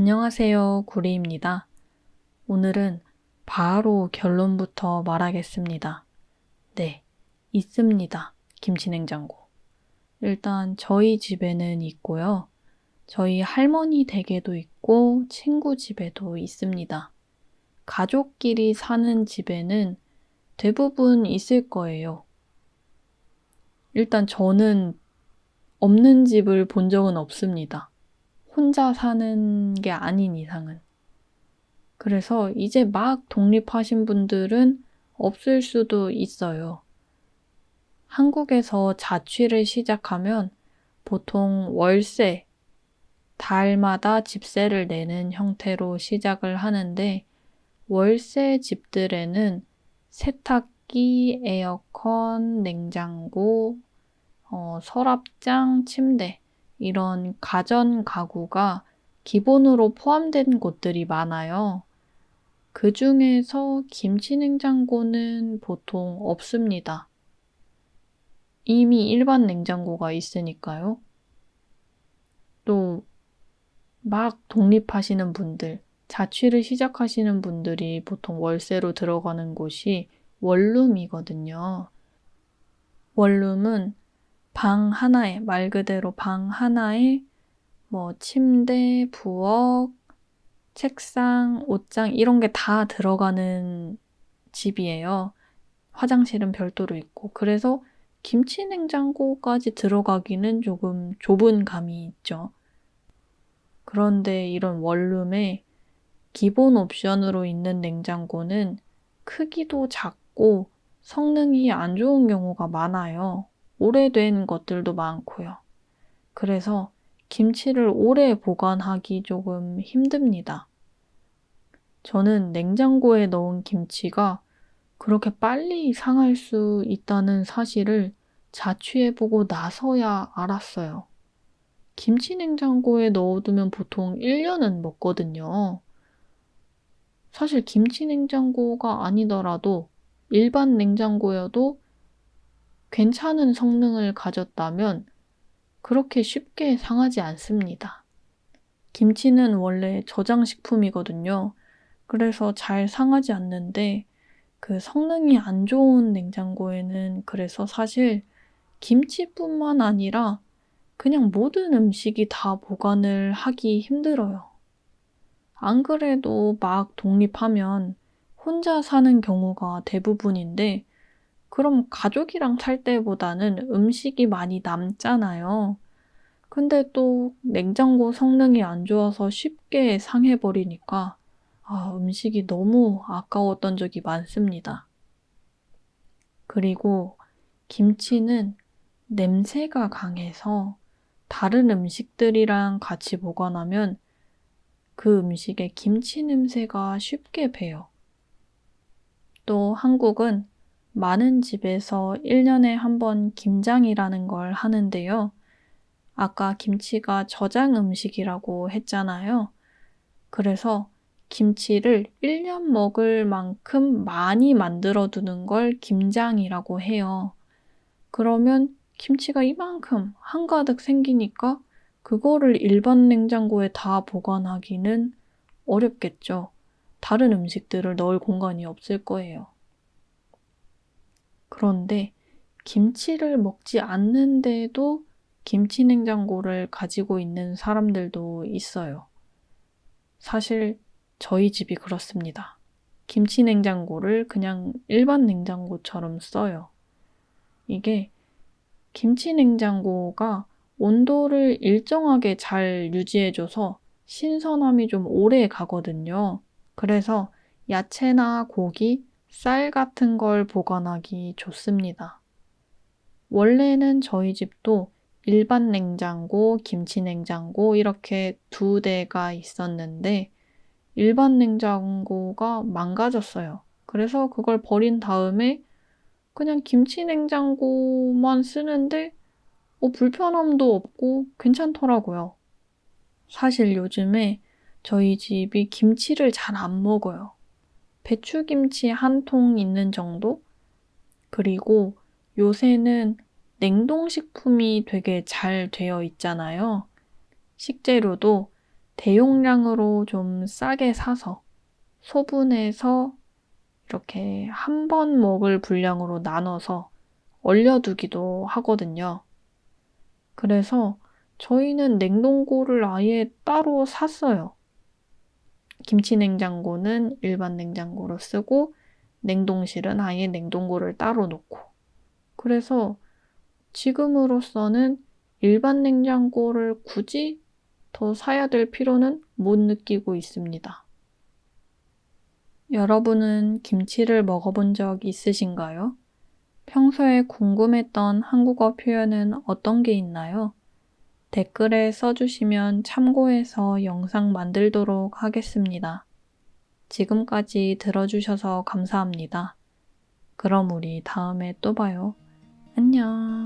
안녕하세요. 구리입니다. 오늘은 바로 결론부터 말하겠습니다. 네, 있습니다. 김치냉장고. 일단 저희 집에는 있고요. 저희 할머니 댁에도 있고 친구 집에도 있습니다. 가족끼리 사는 집에는 대부분 있을 거예요. 일단 저는 없는 집을 본 적은 없습니다. 혼자 사는 게 아닌 이상은. 그래서 이제 막 독립하신 분들은 없을 수도 있어요. 한국에서 자취를 시작하면 보통 월세, 달마다 집세를 내는 형태로 시작을 하는데 월세 집들에는 세탁기, 에어컨, 냉장고, 서랍장, 침대 이런 가전 가구가 기본으로 포함된 곳들이 많아요. 그 중에서 김치냉장고는 보통 없습니다. 이미 일반 냉장고가 있으니까요. 또 막 독립하시는 분들, 자취를 시작하시는 분들이 보통 월세로 들어가는 곳이 원룸이거든요. 원룸은 방 하나에, 말 그대로 방 하나에 침대, 부엌, 책상, 옷장 이런 게 다 들어가는 집이에요. 화장실은 별도로 있고. 그래서 김치 냉장고까지 들어가기는 조금 좁은 감이 있죠. 그런데 이런 원룸에 기본 옵션으로 있는 냉장고는 크기도 작고 성능이 안 좋은 경우가 많아요. 오래된 것들도 많고요. 그래서 김치를 오래 보관하기 조금 힘듭니다. 저는 냉장고에 넣은 김치가 그렇게 빨리 상할 수 있다는 사실을 자취해보고 나서야 알았어요. 김치 냉장고에 넣어두면 보통 1년은 먹거든요. 사실 김치 냉장고가 아니더라도 일반 냉장고여도 괜찮은 성능을 가졌다면 그렇게 쉽게 상하지 않습니다. 김치는 원래 저장식품이거든요. 그래서 잘 상하지 않는데 그 성능이 안 좋은 냉장고에는 그래서 사실 김치뿐만 아니라 그냥 모든 음식이 다 보관을 하기 힘들어요. 안 그래도 막 독립하면 혼자 사는 경우가 대부분인데 그럼 가족이랑 살 때보다는 음식이 많이 남잖아요. 근데 또 냉장고 성능이 안 좋아서 쉽게 상해버리니까 음식이 너무 아까웠던 적이 많습니다. 그리고 김치는 냄새가 강해서 다른 음식들이랑 같이 보관하면 그 음식에 김치 냄새가 쉽게 배요. 또 한국은 많은 집에서 1년에 한 번 김장이라는 걸 하는데요. 아까 김치가 저장 음식이라고 했잖아요. 그래서 김치를 1년 먹을 만큼 많이 만들어 두는 걸 김장이라고 해요. 그러면 김치가 이만큼 한가득 생기니까 그거를 일반 냉장고에 다 보관하기는 어렵겠죠. 다른 음식들을 넣을 공간이 없을 거예요. 그런데 김치를 먹지 않는데도 김치 냉장고를 가지고 있는 사람들도 있어요. 사실 저희 집이 그렇습니다. 김치 냉장고를 그냥 일반 냉장고처럼 써요. 이게 김치 냉장고가 온도를 일정하게 잘 유지해줘서 신선함이 좀 오래 가거든요. 그래서 야채나 고기, 쌀 같은 걸 보관하기 좋습니다. 원래는 저희 집도 일반 냉장고, 김치 냉장고 이렇게 두 대가 있었는데 일반 냉장고가 망가졌어요. 그래서 그걸 버린 다음에 그냥 김치 냉장고만 쓰는데 불편함도 없고 괜찮더라고요. 사실 요즘에 저희 집이 김치를 잘 안 먹어요. 배추김치 한 통 있는 정도? 그리고 요새는 냉동식품이 되게 잘 되어 있잖아요. 식재료도 대용량으로 좀 싸게 사서 소분해서 이렇게 한 번 먹을 분량으로 나눠서 얼려두기도 하거든요. 그래서 저희는 냉동고를 아예 따로 샀어요. 김치 냉장고는 일반 냉장고로 쓰고 냉동실은 아예 냉동고를 따로 놓고. 그래서 지금으로서는 일반 냉장고를 굳이 더 사야 될 필요는 못 느끼고 있습니다. 여러분은 김치를 먹어본 적 있으신가요? 평소에 궁금했던 한국어 표현은 어떤 게 있나요? 댓글에 써주시면 참고해서 영상 만들도록 하겠습니다. 지금까지 들어주셔서 감사합니다. 그럼 우리 다음에 또 봐요. 안녕.